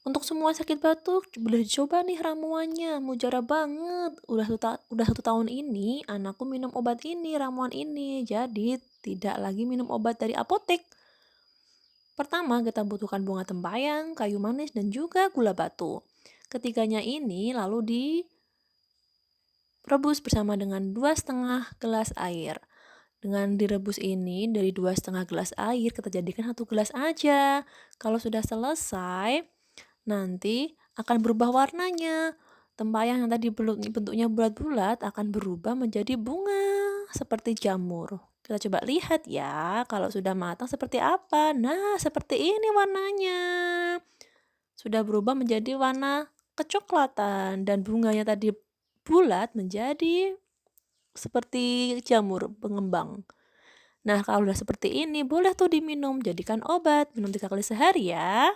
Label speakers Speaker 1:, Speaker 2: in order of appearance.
Speaker 1: Untuk semua sakit batuk, boleh coba nih ramuannya, mujarab banget. Udah 1 tahun ini anakku minum obat ini, ramuan ini, jadi tidak lagi minum obat dari apotek. Pertama, kita butuhkan bunga tempayan, kayu manis, dan juga gula batu. Ketiganya ini lalu direbus bersama dengan 2,5 gelas air. Dengan direbus ini dari 2,5 gelas air, kita jadikan 1 gelas aja. Kalau sudah selesai, nanti akan berubah warnanya. Tempayan yang tadi bentuknya bulat-bulat akan berubah menjadi bunga seperti jamur. Kita coba lihat ya, kalau sudah matang seperti apa. Nah, seperti ini warnanya. Sudah berubah menjadi warna kecoklatan dan bunganya tadi bulat menjadi seperti jamur pengembang. Nah, kalau udah seperti ini boleh tuh diminum, jadikan obat, minum 3 kali sehari ya.